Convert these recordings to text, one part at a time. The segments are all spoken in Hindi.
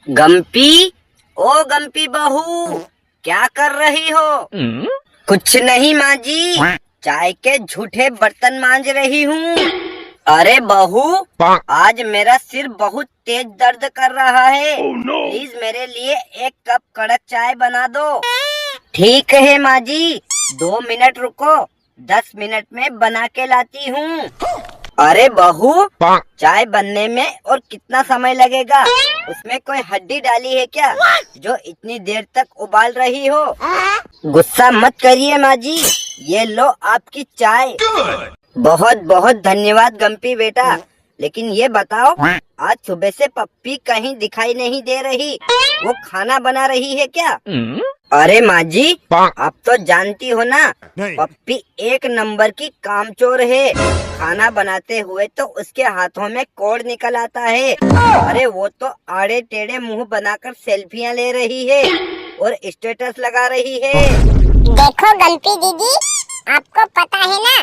गम्पी, ओ गम्पी बहू, क्या कर रही हो? कुछ नहीं माँ जी, चाय के झूठे बर्तन मांज रही हूँ। अरे बहू, आज मेरा सिर बहुत तेज दर्द कर रहा है। प्लीज मेरे लिए एक कप कड़क चाय बना दो। ठीक है माँ जी, 2 मिनट रुको, 10 मिनट में बना के लाती हूँ। अरे बहू, चाय बनने में और कितना समय लगेगा? उसमें कोई हड्डी डाली है क्या जो इतनी देर तक उबाल रही हो? गुस्सा मत करिए माँ जी, ये लो आपकी चाय। बहुत बहुत धन्यवाद गम्पी बेटा, लेकिन ये बताओ, आज सुबह से पप्पी कहीं दिखाई नहीं दे रही। वो खाना बना रही है क्या? अरे माँ जी, आप तो जानती हो ना, पप्पी एक नंबर की कामचोर है। खाना बनाते हुए तो उसके हाथों में कोड़ निकल आता है। अरे वो तो आड़े टेढ़े मुंह बनाकर सेल्फियां ले रही है और स्टेटस लगा रही है। देखो गम्पी दीदी, आपको पता है ना,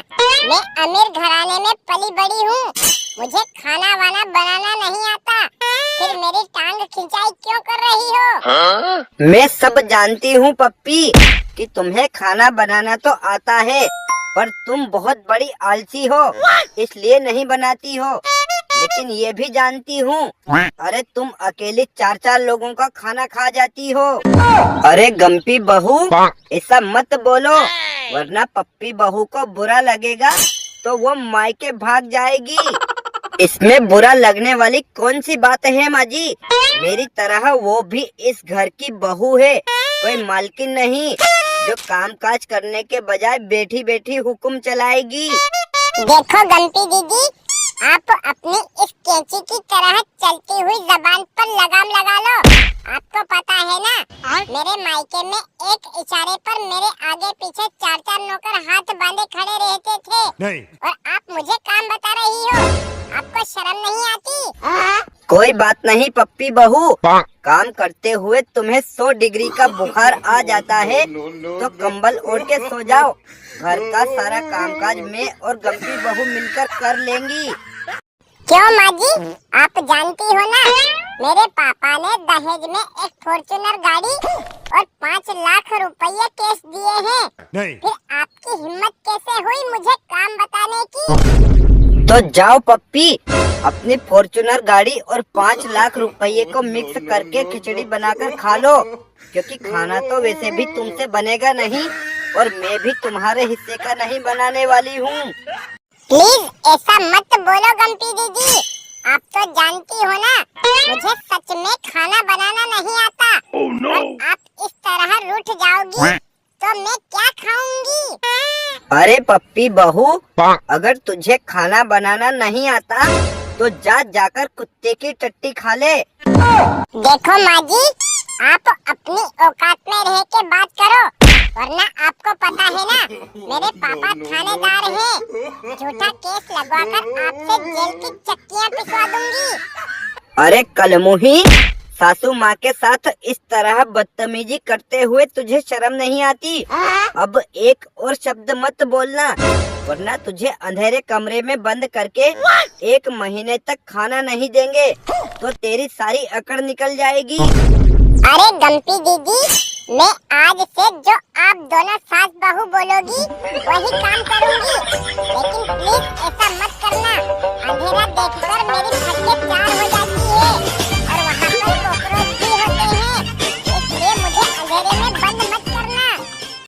मैं अमीर घराने में पली बड़ी हूँ। मुझे खाना वाना बनाना नहीं आता, फिर मेरी टांग खिंचाई क्यों कर रही हो? मैं सब जानती हूँ पप्पी कि तुम्हें खाना बनाना तो आता है, पर तुम बहुत बड़ी आलसी हो, इसलिए नहीं बनाती हो। लेकिन ये भी जानती हूँ, अरे तुम अकेले 4-4 लोगों का खाना खा जाती हो। अरे गम्पी बहू, ऐसा मत बोलो, वरना पप्पी बहू को बुरा लगेगा तो वो मायके भाग जाएगी। इसमें बुरा लगने वाली कौन सी बात है माँ जी? मेरी तरह वो भी इस घर की बहू है, कोई मालकिन नहीं जो काम काज करने के बजाय बैठी बैठी हुक्म चलाएगी। देखो गम्पी दीदी, आप अपनी इस कैंची की तरह चलती हुई जबान पर लगाम लगा लो। आपको पता है ना, मेरे मायके में एक इशारे पर मेरे आगे पीछे 4-4 नौकर हाथ बांधे खड़े रहते थे। और आप मुझे काम बता रही हो, आपको शर्म नहीं आती? कोई बात नहीं पप्पी बहू, काम करते हुए तुम्हें 100 डिग्री का बुखार आ जाता है तो कंबल ओढ़ के सो जाओ। घर का सारा कामकाज मैं और गम्पी बहू मिलकर कर लेंगी। क्यों माँ जी, आप जानती हो ना, मेरे पापा ने दहेज में एक फॉर्च्यूनर गाड़ी और 5 लाख रुपए कैश दिए हैं। फिर आपकी हिम्मत कैसे हुई मुझे काम बताने की? तो जाओ पप्पी, अपनी फॉर्च्यूनर गाड़ी और 5 लाख रुपए को मिक्स करके खिचड़ी बनाकर खा लो, क्योंकि खाना तो वैसे भी तुमसे बनेगा नहीं और मैं भी तुम्हारे हिस्से का नहीं बनाने वाली हूँ। प्लीज ऐसा मत बोलो गम्पी दीदी, आप तो जानती हो ना, मुझे सच में खाना बनाना नहीं आता। और आप इस तरह रूठ जाओगी तो मैं क्या खाऊंगी? अरे पप्पी बहू, अगर तुझे खाना बनाना नहीं आता तो जाकर कुत्ते की टट्टी खा ले। देखो माँ जी, आप अपनी औकात में रह के बात करो, वरना आपको पता है ना, मेरे पापा थानेदार हैं। झूठा केस लगवाकर आपसे जेल की चक्कियाँ पिसवा दूंगी। अरे कलमुही, सासू माँ के साथ इस तरह बदतमीजी करते हुए तुझे शर्म नहीं आती? अब एक और शब्द मत बोलना, वरना तुझे अंधेरे कमरे में बंद करके 1 महीने तक खाना नहीं देंगे तो तेरी सारी अकड़ निकल जाएगी। अरे गम्पी दीदी, मैं आज से जो आप दोनों सास बहू बोलोगी वही काम करूंगी, लेकिन प्लीज ऐसा मत करना, अंधेरा देखकर मेरी हड्डियां 4 हो जाती।